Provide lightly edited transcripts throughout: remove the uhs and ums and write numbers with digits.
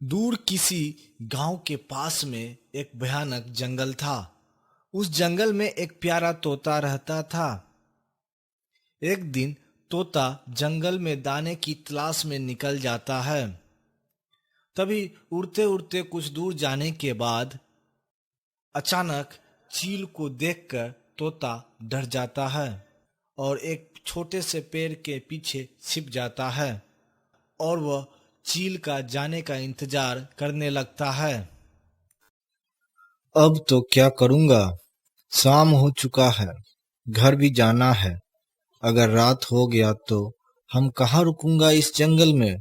दूर किसी गांव के पास में एक भयानक जंगल था। उस जंगल में एक प्यारा तोता रहता था। एक दिन तोता जंगल में दाने की तलाश में निकल जाता है। तभी उड़ते उड़ते कुछ दूर जाने के बाद अचानक चील को देखकर तोता डर जाता है और एक छोटे से पेड़ के पीछे छिप जाता है और वह चील का जाने का इंतजार करने लगता है। अब तो क्या करूंगा। शाम हो चुका है, घर भी जाना है। अगर रात हो गया तो हम कहाँ रुकूंगा इस जंगल में।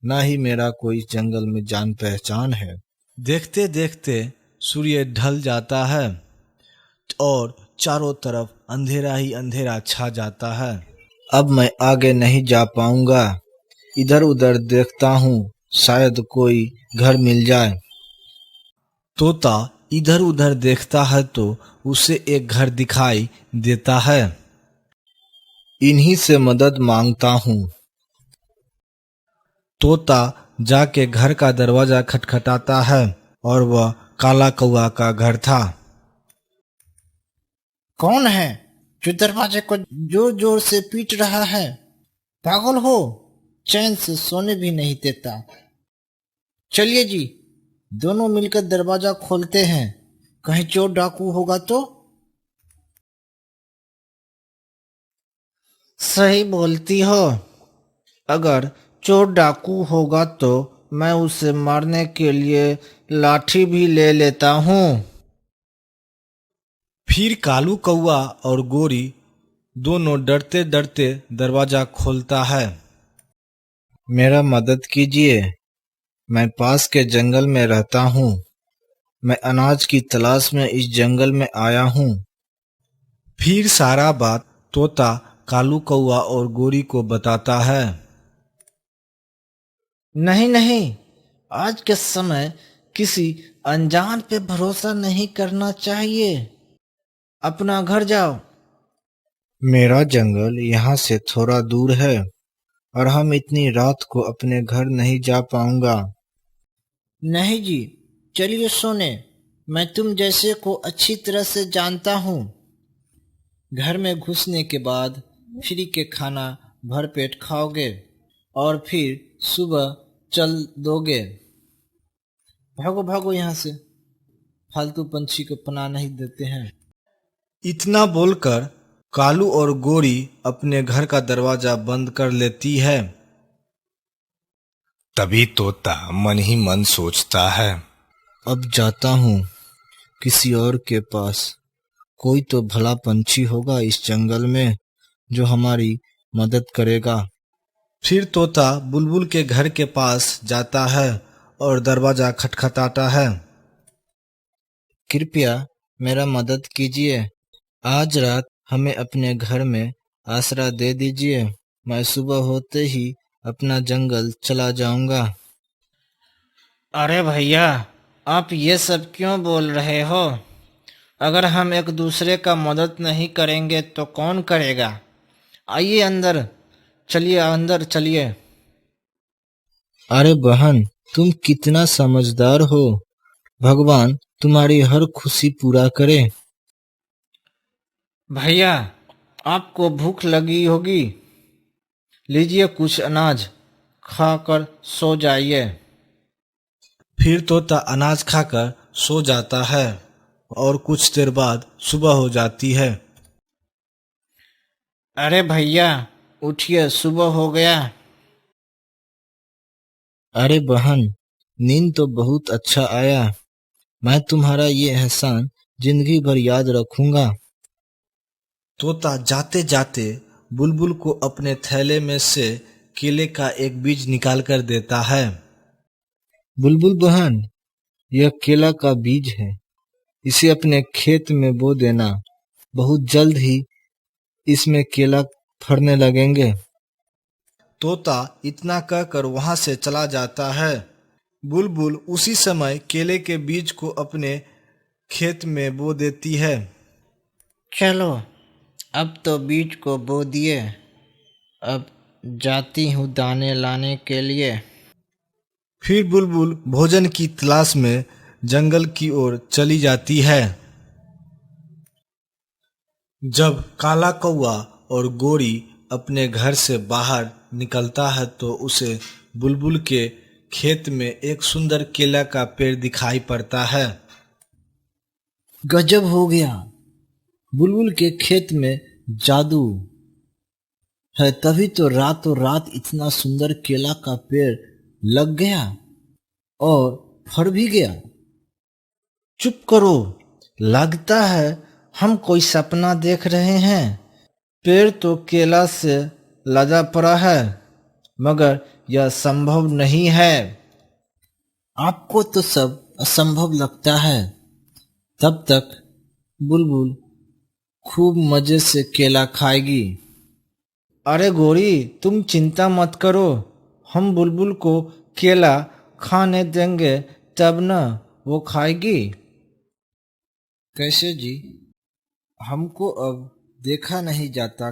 ना ही मेरा कोई इस जंगल में जान पहचान है। देखते देखते सूर्य ढल जाता है और चारों तरफ अंधेरा ही अंधेरा छा जाता है। अब मैं आगे नहीं जा पाऊंगा। इधर उधर देखता हूँ, शायद कोई घर मिल जाए। तोता इधर उधर देखता है तो उसे एक घर दिखाई देता है। इन्हीं से मदद मांगता हूँ। तोता जाके घर का दरवाजा खटखटाता है और वह काला कौआ का घर था। कौन है जो दरवाजे को जोर जोर से पीट रहा है? पागल हो? चैन से सोने भी नहीं देता। चलिए जी, दोनों मिलकर दरवाजा खोलते हैं। कहीं चोर डाकू होगा तो? सही बोलती हो। अगर चोर डाकू होगा तो मैं उसे मारने के लिए लाठी भी ले लेता हूँ। फिर कालू कौआ और गोरी दोनों डरते डरते दरवाजा खोलता है। मेरा मदद कीजिए। मैं पास के जंगल में रहता हूँ। मैं अनाज की तलाश में इस जंगल में आया हूँ। फिर सारा बात तोता कालू कौआ और गोरी को बताता है। नहीं नहीं, आज के समय किसी अनजान पे भरोसा नहीं करना चाहिए। अपना घर जाओ। मेरा जंगल यहाँ से थोड़ा दूर है और हम इतनी रात को अपने घर नहीं जा पाऊंगा। नहीं जी, चलिए सोने। मैं तुम जैसे को अच्छी तरह से जानता हूँ। घर में घुसने के बाद फ्री के खाना भर पेट खाओगे और फिर सुबह चल दोगे। भागो भागो यहाँ से, फालतू पंछी को पनाह नहीं देते हैं। इतना बोलकर कालू और गोरी अपने घर का दरवाजा बंद कर लेती है। तभी तोता मन ही मन सोचता है, अब जाता हूँ किसी और के पास। कोई तो भला पंछी होगा इस जंगल में जो हमारी मदद करेगा। फिर तोता बुलबुल के घर के पास जाता है और दरवाजा खटखटाता है। कृपया मेरा मदद कीजिए। आज रात हमें अपने घर में आसरा दे दीजिए। मैं सुबह होते ही अपना जंगल चला जाऊंगा। अरे भैया, आप ये सब क्यों बोल रहे हो? अगर हम एक दूसरे का मदद नहीं करेंगे तो कौन करेगा? आइए अंदर, चलिए अंदर चलिए। अरे बहन, तुम कितना समझदार हो। भगवान तुम्हारी हर खुशी पूरा करे। भैया, आपको भूख लगी होगी। लीजिए कुछ अनाज, खाकर सो जाइए। फिर तोता अनाज खाकर सो जाता है और कुछ देर बाद सुबह हो जाती है। अरे भैया, उठिए, सुबह हो गया। अरे बहन, नींद तो बहुत अच्छा आया। मैं तुम्हारा ये एहसान जिंदगी भर याद रखूंगा। तोता जाते जाते बुलबुल को अपने थैले में से केले का एक बीज निकाल कर देता है। बुलबुल बहन, यह केला का बीज है। इसे अपने खेत में बो देना। बहुत जल्द ही इसमें केला फरने लगेंगे। तोता इतना कहकर वहां से चला जाता है। बुलबुल उसी समय केले के बीज को अपने खेत में बो देती है। चलो, अब तो बीज को बो दिए। अब जाती हूँ दाने लाने के लिए। फिर बुलबुल भोजन की तलाश में जंगल की ओर चली जाती है। जब काला कौआ और गोरी अपने घर से बाहर निकलता है तो उसे बुलबुल के खेत में एक सुंदर केला का पेड़ दिखाई पड़ता है। गजब हो गया, बुलबुल के खेत में जादू है, तभी तो रातों रात इतना सुंदर केला का पेड़ लग गया और फर भी गया। चुप करो, लगता है हम कोई सपना देख रहे हैं। पेड़ तो केला से लदा पड़ा है, मगर यह संभव नहीं है। आपको तो सब असंभव लगता है। तब तक बुलबुल खूब मजे से केला खाएगी। अरे गोरी, तुम चिंता मत करो, हम बुलबुल को केला खाने देंगे तब न वो खाएगी। कैसे जी? हमको अब देखा नहीं जाता।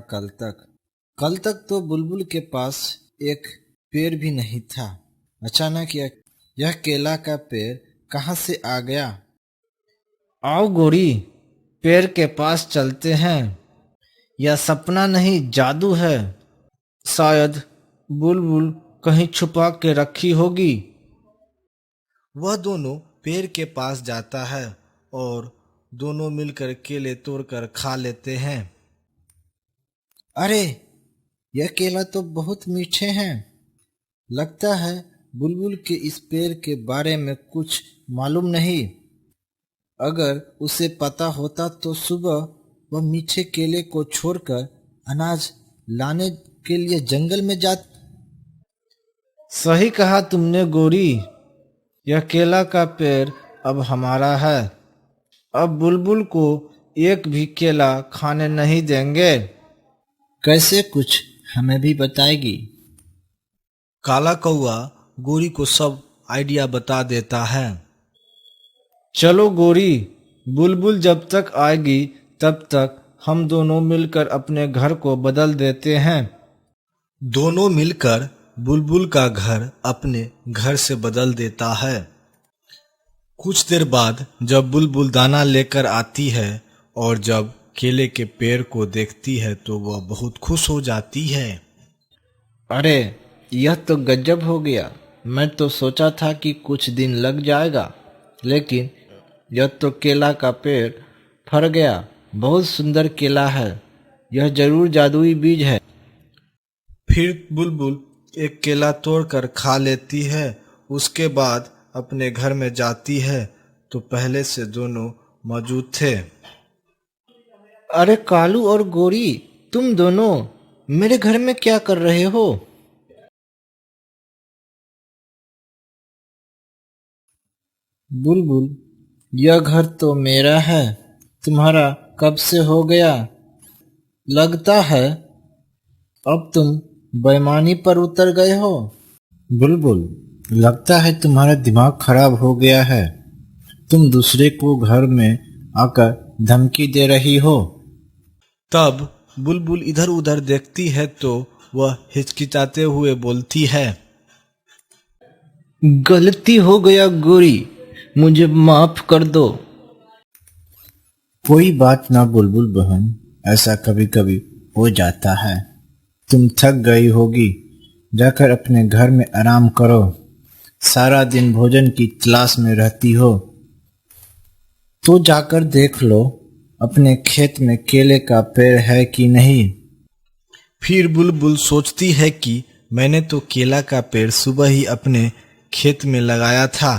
कल तक तो बुलबुल के पास एक पेड़ भी नहीं था। अचानक यह केला का पेड़ कहाँ से आ गया? आओ गोरी, पेड़ के पास चलते हैं। यह सपना नहीं, जादू है। शायद बुलबुल कहीं छुपा के रखी होगी। वह दोनों पेड़ के पास जाता है और दोनों मिलकर केले तोड़कर खा लेते हैं। अरे, यह केला तो बहुत मीठे हैं। लगता है बुलबुल के इस पेड़ के बारे में कुछ मालूम नहीं। अगर उसे पता होता तो सुबह वह मीठे केले को छोड़कर अनाज लाने के लिए जंगल में सही कहा तुमने गोरी, यह केला का पेड़ अब हमारा है। अब बुलबुल को एक भी केला खाने नहीं देंगे। कैसे, कुछ हमें भी बताएगी? काला कौआ गोरी को सब आइडिया बता देता है। चलो गोरी, बुलबुल जब तक आएगी तब तक हम दोनों मिलकर अपने घर को बदल देते हैं। दोनों मिलकर बुलबुल का घर अपने घर से बदल देता है। कुछ देर बाद जब बुलबुल दाना लेकर आती है और जब केले के पेड़ को देखती है तो वह बहुत खुश हो जाती है। अरे, यह तो गजब हो गया। मैं तो सोचा था कि कुछ दिन लग जाएगा, लेकिन यह तो केला का पेड़ फर गया। बहुत सुंदर केला है। यह जरूर जादुई बीज है। फिर बुलबुल एक केला तोड़कर खा लेती है। उसके बाद अपने घर में जाती है तो पहले से दोनों मौजूद थे। अरे कालू और गोरी, तुम दोनों मेरे घर में क्या कर रहे हो? बुलबुल, यह घर तो मेरा है, तुम्हारा कब से हो गया? लगता है अब तुम बेईमानी पर उतर गए हो। बुलबुल, लगता है तुम्हारा दिमाग खराब हो गया है। तुम दूसरे को घर में आकर धमकी दे रही हो। तब बुलबुल इधर उधर देखती है तो वह हिचकिचाते हुए बोलती है, गलती हो गया गोरी, मुझे माफ कर दो। कोई बात ना बुलबुल बहन, ऐसा कभी कभी हो जाता है। तुम थक गई होगी, जाकर अपने घर में आराम करो। सारा दिन भोजन की तलाश में रहती हो तो जाकर देख लो अपने खेत में केले का पेड़ है कि नहीं। फिर बुलबुल सोचती है कि मैंने तो केला का पेड़ सुबह ही अपने खेत में लगाया था।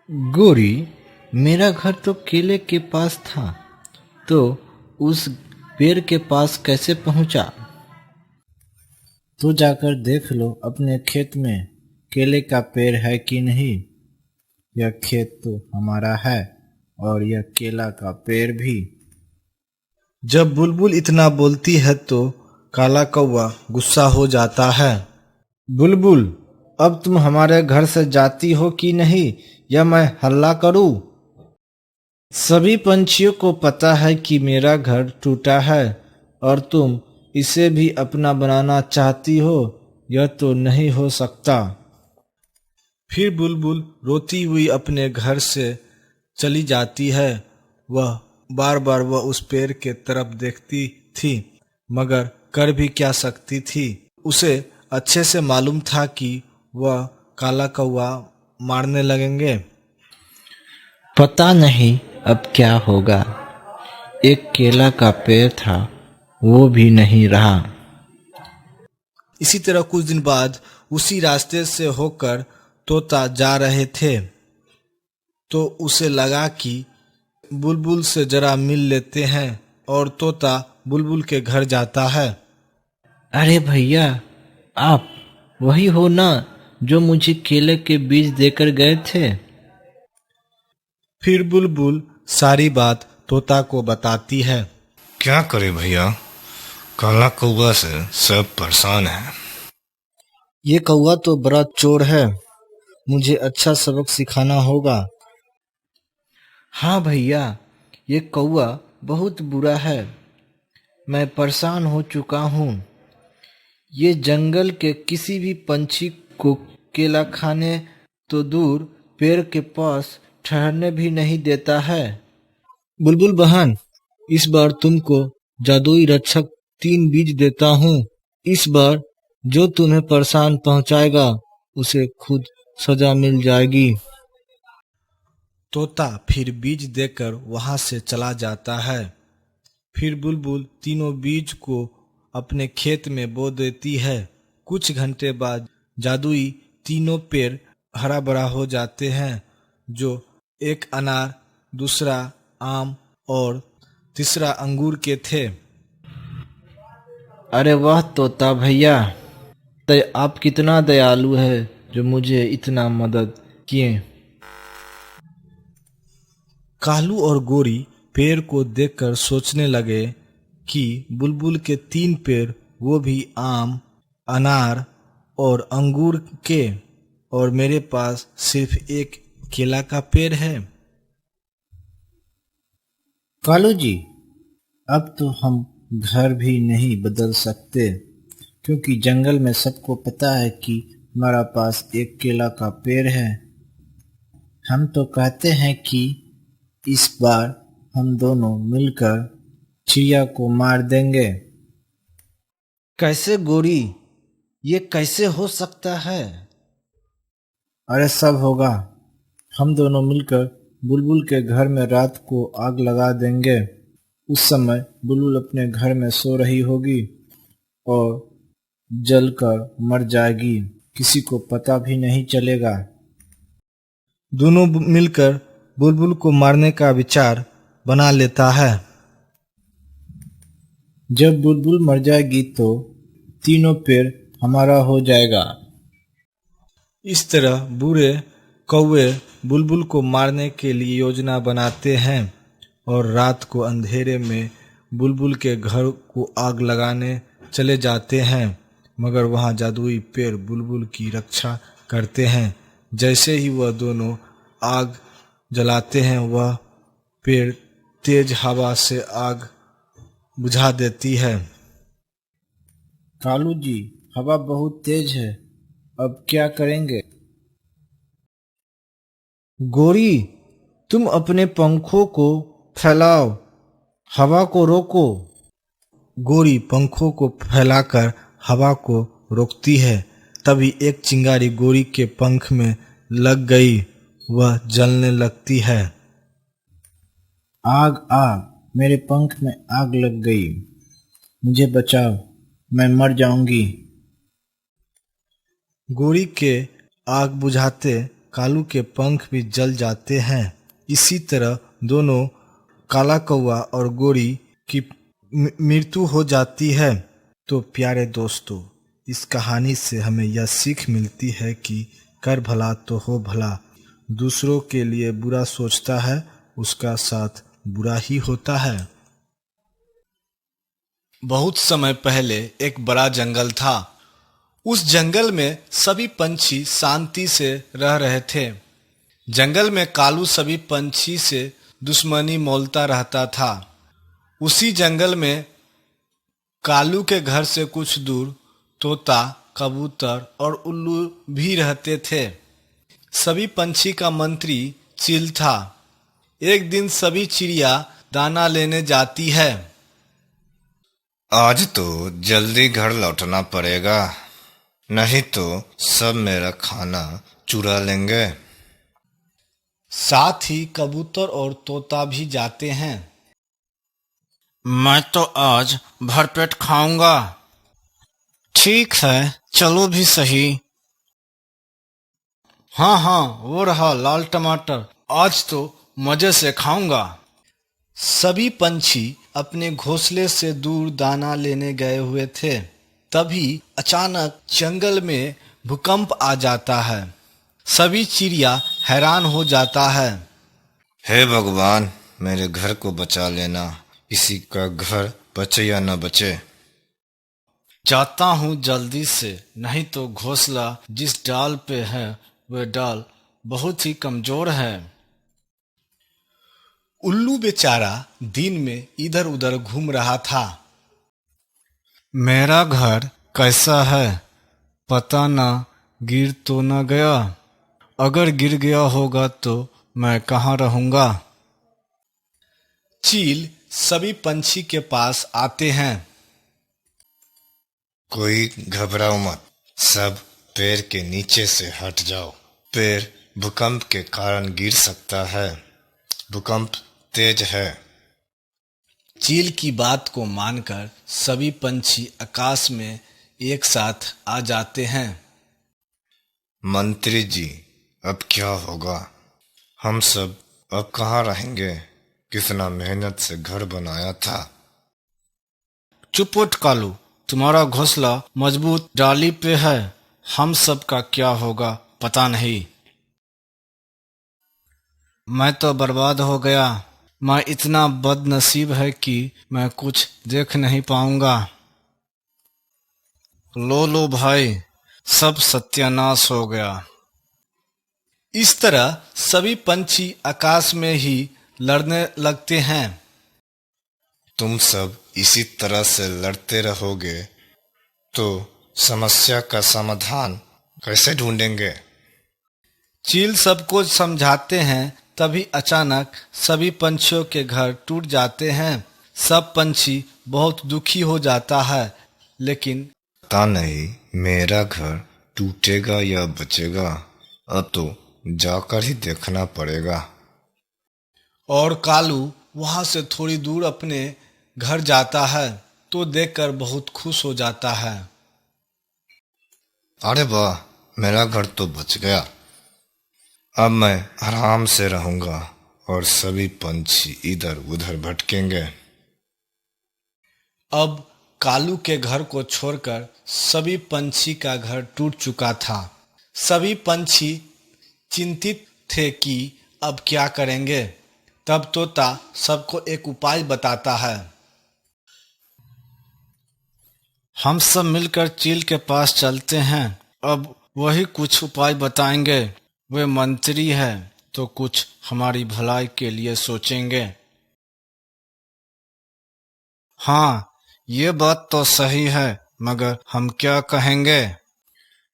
गोरी, मेरा घर तो केले के पास था, तो उस पेड़ के पास कैसे पहुंचा? तो जाकर देख लो अपने खेत में केले का पेड़ है कि नहीं। यह खेत तो हमारा है और यह केला का पेड़ भी। जब बुलबुल इतना बोलती है तो काला कौवा गुस्सा हो जाता है। बुलबुल, अब तुम हमारे घर से जाती हो कि नहीं, या मैं हल्ला करूं? सभी पंछियों को पता है कि मेरा घर टूटा है और तुम इसे भी अपना बनाना चाहती हो, यह तो नहीं हो सकता। फिर बुलबुल रोती हुई अपने घर से चली जाती है। वह बार बार उस पेड़ के तरफ देखती थी, मगर कर भी क्या सकती थी। उसे अच्छे से मालूम था कि वह काला कौवा मारने लगेंगे। पता नहीं अब क्या होगा। एक केला का पेड़ था, वो भी नहीं रहा। इसी तरह कुछ दिन बाद उसी रास्ते से होकर तोता जा रहे थे, तो उसे लगा कि बुलबुल से जरा मिल लेते हैं, और तोता बुलबुल के घर जाता है। अरे भैया, आप वही हो ना जो मुझे केले के बीज देकर गए थे? फिर बुलबुल सारी बात तोता को बताती है। क्या करे भैया, काला कौवा से सब परेशान है। ये कौवा तो बड़ा चोर है, मुझे अच्छा सबक सिखाना होगा। हाँ भैया, ये कौवा बहुत बुरा है। मैं परेशान हो चुका हूँ। ये जंगल के किसी भी पंछी को केला खाने तो दूर, पेड़ के पास ठहरने भी नहीं देता है। बुलबुल बहन, इस बार तुमको जादुई रक्षक 3 बीज देता हूँ। इस बार जो तुम्हें परेशान पहुँचाएगा उसे खुद सजा मिल जाएगी। तोता फिर बीज देकर वहां से चला जाता है। फिर बुलबुल तीनों बीज को अपने खेत में बो देती है। कुछ घंटे बाद जादुई तीनों पेड़ हरा भरा हो जाते हैं, जो एक अनार, दूसरा आम और तीसरा अंगूर के थे। अरे वाह तोता भैया, आप कितना दयालु है जो मुझे इतना मदद किए। कालू और गोरी पेड़ को देखकर सोचने लगे कि बुलबुल के 3 पेड़, वो भी आम, अनार और अंगूर के, और मेरे पास सिर्फ एक केला का पेड़ है। कालू जी, अब तो हम घर भी नहीं बदल सकते, क्योंकि जंगल में सबको पता है कि हमारा पास एक केला का पेड़ है। हम तो कहते हैं कि इस बार हम दोनों मिलकर चिड़िया को मार देंगे। कैसे गोरी, ये कैसे हो सकता है? अरे सब होगा। हम दोनों मिलकर बुलबुल के घर में रात को आग लगा देंगे। उस समय बुलबुल अपने घर में सो रही होगी और जलकर मर जाएगी, किसी को पता भी नहीं चलेगा। दोनों मिलकर बुलबुल को मारने का विचार बना लेता है। जब बुलबुल मर जाएगी तो तीनों पेड़ हमारा हो जाएगा। इस तरह बुरे कौवे बुलबुल को मारने के लिए योजना बनाते हैं और रात को अंधेरे में बुलबुल के घर को आग लगाने चले जाते हैं, मगर वहां जादुई पेड़ बुलबुल की रक्षा करते हैं। जैसे ही वह दोनों आग जलाते हैं, वह पेड़ तेज हवा से आग बुझा देती है। कालू जी, हवा बहुत तेज है, अब क्या करेंगे? गोरी, तुम अपने पंखों को फैलाओ, हवा को रोको। गोरी पंखों को फैलाकर हवा को रोकती है। तभी एक चिंगारी गोरी के पंख में लग गई, वह जलने लगती है। आग आग, मेरे पंख में आग लग गई, मुझे बचाओ, मैं मर जाऊंगी। गोरी के आग बुझाते कालू के पंख भी जल जाते हैं। इसी तरह दोनों काला कौवा और गोरी की मृत्यु हो जाती है। तो प्यारे दोस्तों, इस कहानी से हमें यह सीख मिलती है कि कर भला तो हो भला। दूसरों के लिए बुरा सोचता है, उसका साथ बुरा ही होता है। बहुत समय पहले एक बड़ा जंगल था। उस जंगल में सभी पंछी शांति से रह रहे थे। जंगल में कालू सभी पंछी से दुश्मनी मोलता रहता था। उसी जंगल में कालू के घर से कुछ दूर तोता कबूतर और उल्लू भी रहते थे। सभी पंछी का मंत्री चील था। एक दिन सभी चिड़िया दाना लेने जाती है। आज तो जल्दी घर लौटना पड़ेगा, नहीं तो सब मेरा खाना चुरा लेंगे। साथ ही कबूतर और तोता भी जाते हैं। मैं तो आज भरपेट खाऊंगा। ठीक है, चलो भी सही। हाँ हाँ, वो रहा लाल टमाटर, आज तो मजे से खाऊंगा। सभी पंछी अपने घोंसले से दूर दाना लेने गए हुए थे। तभी अचानक जंगल में भूकंप आ जाता है। सभी चिड़िया हैरान हो जाता है। हे भगवान, मेरे घर को बचा लेना, किसी का घर बचे या न बचे। जाता हूँ जल्दी से, नहीं तो घोंसला जिस डाल पे है वह डाल बहुत ही कमजोर है। उल्लू बेचारा दिन में इधर उधर घूम रहा था। मेरा घर कैसा है, पता ना गिर तो न गया। अगर गिर गया होगा तो मैं कहाँ रहूंगा। चील सभी पंछी के पास आते हैं। कोई घबराओ मत, सब पेड़ के नीचे से हट जाओ। पेड़ भूकंप के कारण गिर सकता है, भूकंप तेज है। चील की बात को मानकर सभी पंछी आकाश में एक साथ आ जाते हैं। मंत्री जी, अब क्या होगा? हम सब अब कहाँ रहेंगे? कितना मेहनत से घर बनाया था। चुप उठ कालू, तुम्हारा घोंसला मजबूत डाली पे है। हम सब का क्या होगा पता नहीं। मैं तो बर्बाद हो गया। मैं इतना बदनसीब है कि मैं कुछ देख नहीं पाऊंगा। लो भाई, सब सत्यानाश हो गया। इस तरह सभी पंछी आकाश में ही लड़ने लगते हैं। तुम सब इसी तरह से लड़ते रहोगे तो समस्या का समाधान कैसे ढूंढेंगे? चील सबको समझाते हैं। तभी अचानक सभी पंछियों के घर टूट जाते हैं। सब पंछी बहुत दुखी हो जाता है, लेकिन पता नहीं मेरा घर टूटेगा या बचेगा। अब तो जाकर ही देखना पड़ेगा। और कालू वहां से थोड़ी दूर अपने घर जाता है तो देखकर बहुत खुश हो जाता है। अरे वाह, मेरा घर तो बच गया। अब मैं आराम से रहूंगा और सभी पंछी इधर उधर भटकेंगे। अब कालू के घर को छोड़कर सभी पंछी का घर टूट चुका था। सभी पंछी चिंतित थे कि अब क्या करेंगे। तब तोता सबको एक उपाय बताता है। हम सब मिलकर चील के पास चलते हैं। अब वही कुछ उपाय बताएंगे। वे मंत्री है तो कुछ हमारी भलाई के लिए सोचेंगे। हाँ, ये बात तो सही है, मगर हम क्या कहेंगे?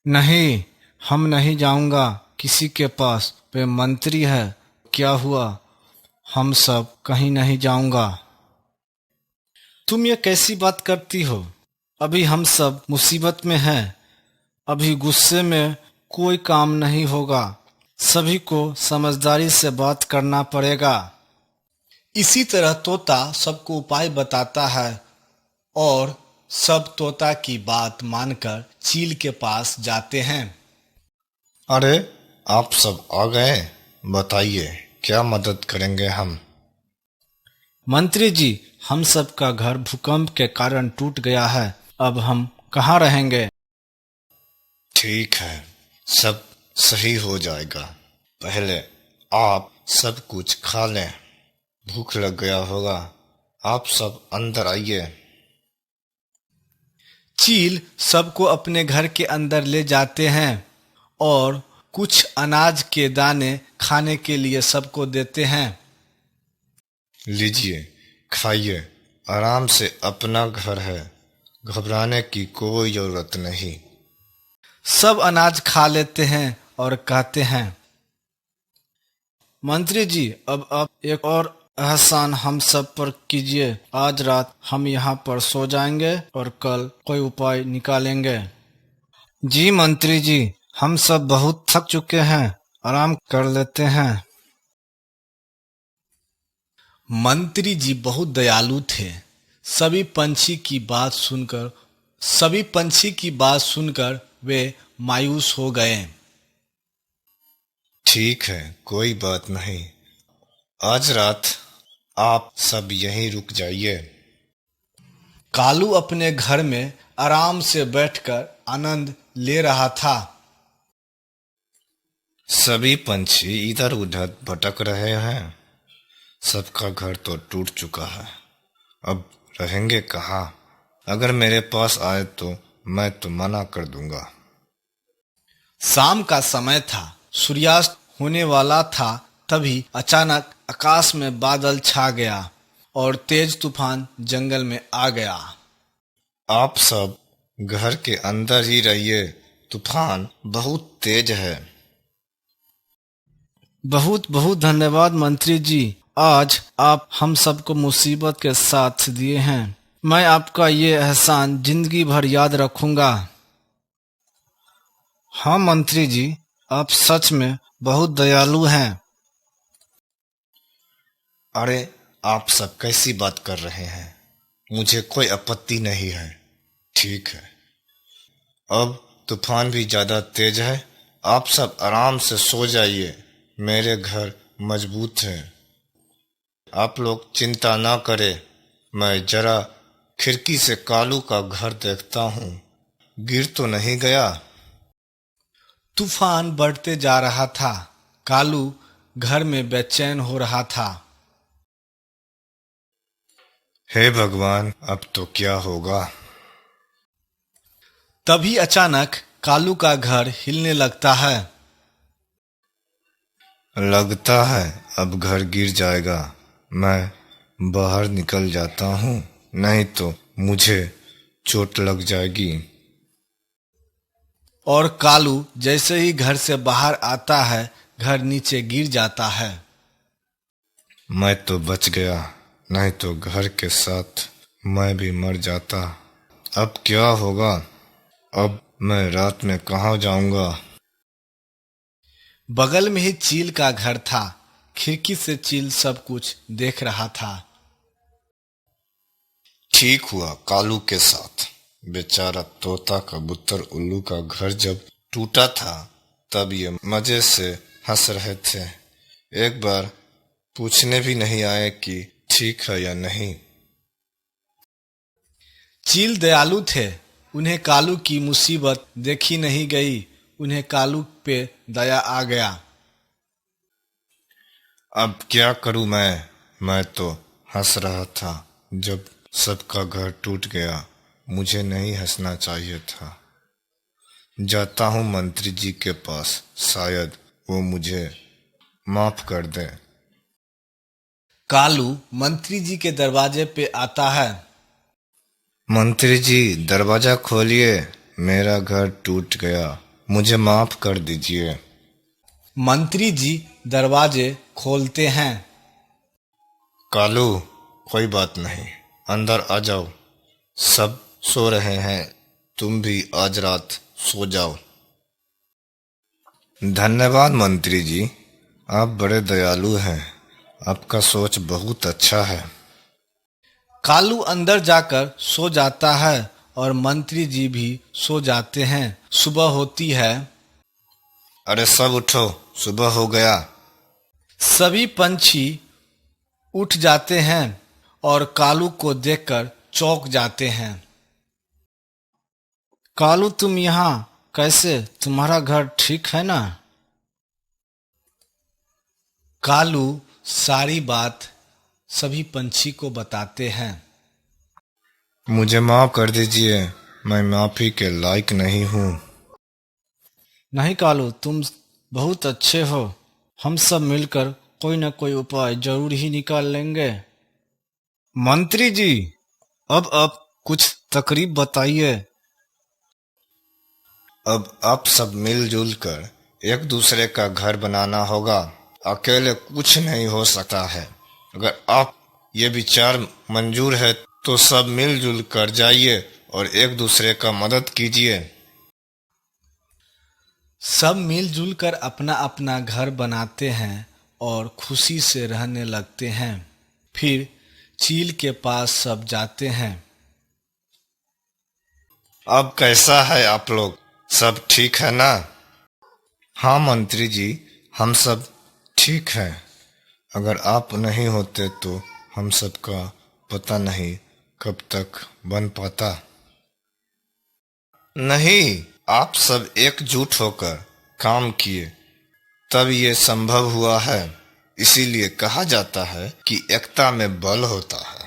नहीं, हम नहीं जाऊंगा किसी के पास। वे मंत्री है, क्या हुआ? हम सब कहीं नहीं जाऊंगा। तुम ये कैसी बात करती हो? अभी हम सब मुसीबत में हैं। अभी गुस्से में कोई काम नहीं होगा। सभी को समझदारी से बात करना पड़ेगा। इसी तरह तोता सबको उपाय बताता है और सब तोता की बात मानकर चील के पास जाते हैं। अरे, आप सब आ गए, बताइए क्या मदद करेंगे हम? मंत्री जी, हम सब का घर भूकंप के कारण टूट गया है। अब हम कहाँ रहेंगे? ठीक है, सब सही हो जाएगा। पहले आप सब कुछ खा लें, भूख लग गया होगा। आप सब अंदर आइए। चील सबको अपने घर के अंदर ले जाते हैं और कुछ अनाज के दाने खाने के लिए सबको देते हैं। लीजिए, खाइए, आराम से, अपना घर है, घबराने की कोई जरूरत नहीं। सब अनाज खा लेते हैं और कहते हैं, मंत्री जी अब आप एक और एहसान हम सब पर कीजिए। आज रात हम यहाँ पर सो जाएंगे और कल कोई उपाय निकालेंगे। जी मंत्री जी, हम सब बहुत थक चुके हैं, आराम कर लेते हैं। मंत्री जी बहुत दयालु थे। सभी पंछी की बात सुनकर वे मायूस हो गए। ठीक है, कोई बात नहीं। आज रात आप सब यहीं रुक जाइए। कालू अपने घर में आराम से बैठकर आनंद ले रहा था। सभी पंछी इधर उधर भटक रहे हैं। सबका घर तो टूट चुका है, अब रहेंगे कहाँ? अगर मेरे पास आए तो मैं तो मना कर दूंगा। शाम का समय था, सूर्यास्त होने वाला था। तभी अचानक आकाश में बादल छा गया और तेज तूफान जंगल में आ गया। आप सब घर के अंदर ही रहिए, तूफान बहुत तेज है। बहुत बहुत धन्यवाद मंत्री जी, आज आप हम सबको मुसीबत के साथ दिए हैं। मैं आपका ये एहसान जिंदगी भर याद रखूंगा। हाँ मंत्री जी, आप सच में बहुत दयालु हैं। अरे आप सब कैसी बात कर रहे हैं? मुझे कोई आपत्ति नहीं है। ठीक है, अब तूफान भी ज्यादा तेज है। आप सब आराम से सो जाइए, मेरे घर मजबूत है। आप लोग चिंता ना करें। मैं जरा खिड़की से कालू का घर देखता हूँ, गिर तो नहीं गया। तूफान बढ़ते जा रहा था। कालू घर में बेचैन हो रहा था। हे भगवान, अब तो क्या होगा? तभी अचानक कालू का घर हिलने लगता है। लगता है अब घर गिर जाएगा। मैं बाहर निकल जाता हूँ, नहीं तो मुझे चोट लग जाएगी। और कालू जैसे ही घर से बाहर आता है, घर नीचे गिर जाता है। मैं तो बच गया, नहीं तो घर के साथ मैं भी मर जाता। अब क्या होगा? अब मैं रात में कहाँ जाऊंगा? बगल में ही चील का घर था। खिड़की से चील सब कुछ देख रहा था। ठीक हुआ कालू के साथ। बेचारा तोता कबूतर उल्लू का घर जब टूटा था, तब ये मजे से हंस रहे थे। एक बार पूछने भी नहीं आए कि ठीक है या नहीं। चील दयालु थे। उन्हें कालू की मुसीबत देखी नहीं गई। उन्हें कालू पे दया आ गया। अब क्या करूं मैं तो हंस रहा था जब सबका घर टूट गया। मुझे नहीं हंसना चाहिए था। जाता हूं मंत्री जी के पास, शायद वो मुझे माफ कर दे। कालू मंत्री जी के दरवाजे पे आता है। मंत्री जी दरवाजा खोलिए, मेरा घर टूट गया, मुझे माफ कर दीजिए। मंत्री जी दरवाजे खोलते हैं। कालू, कोई बात नहीं, अंदर आ जाओ। सब सो रहे हैं, तुम भी आज रात सो जाओ। धन्यवाद मंत्री जी, आप बड़े दयालु हैं। आपका सोच बहुत अच्छा है। कालू अंदर जाकर सो जाता है और मंत्री जी भी सो जाते हैं। सुबह होती है। अरे सब उठो, सुबह हो गया। सभी पंछी उठ जाते हैं और कालू को देखकर चौंक जाते हैं। कालू, तुम यहाँ कैसे? तुम्हारा घर ठीक है ना? कालू सारी बात सभी पंछी को बताते हैं। मुझे माफ कर दीजिए, मैं माफी के लायक नहीं हूँ। नहीं कालू, तुम बहुत अच्छे हो। हम सब मिलकर कोई न कोई उपाय जरूर ही निकाल लेंगे। मंत्री जी, अब आप कुछ तकरीब बताइए। अब आप सब मिलजुल कर एक दूसरे का घर बनाना होगा। अकेले कुछ नहीं हो सकता है। अगर आप ये विचार मंजूर है तो सब मिलजुल कर जाइए और एक दूसरे का मदद कीजिए। सब मिलजुल कर अपना अपना घर बनाते हैं और खुशी से रहने लगते हैं। फिर चील के पास सब जाते हैं। अब कैसा है आप लोग? सब ठीक है ना? हाँ मंत्री जी, हम सब ठीक हैं। अगर आप नहीं होते तो हम सब का पता नहीं कब तक बन पाता। नहीं, आप सब एकजुट होकर काम किए तब ये संभव हुआ है। इसीलिए कहा जाता है कि एकता में बल होता है।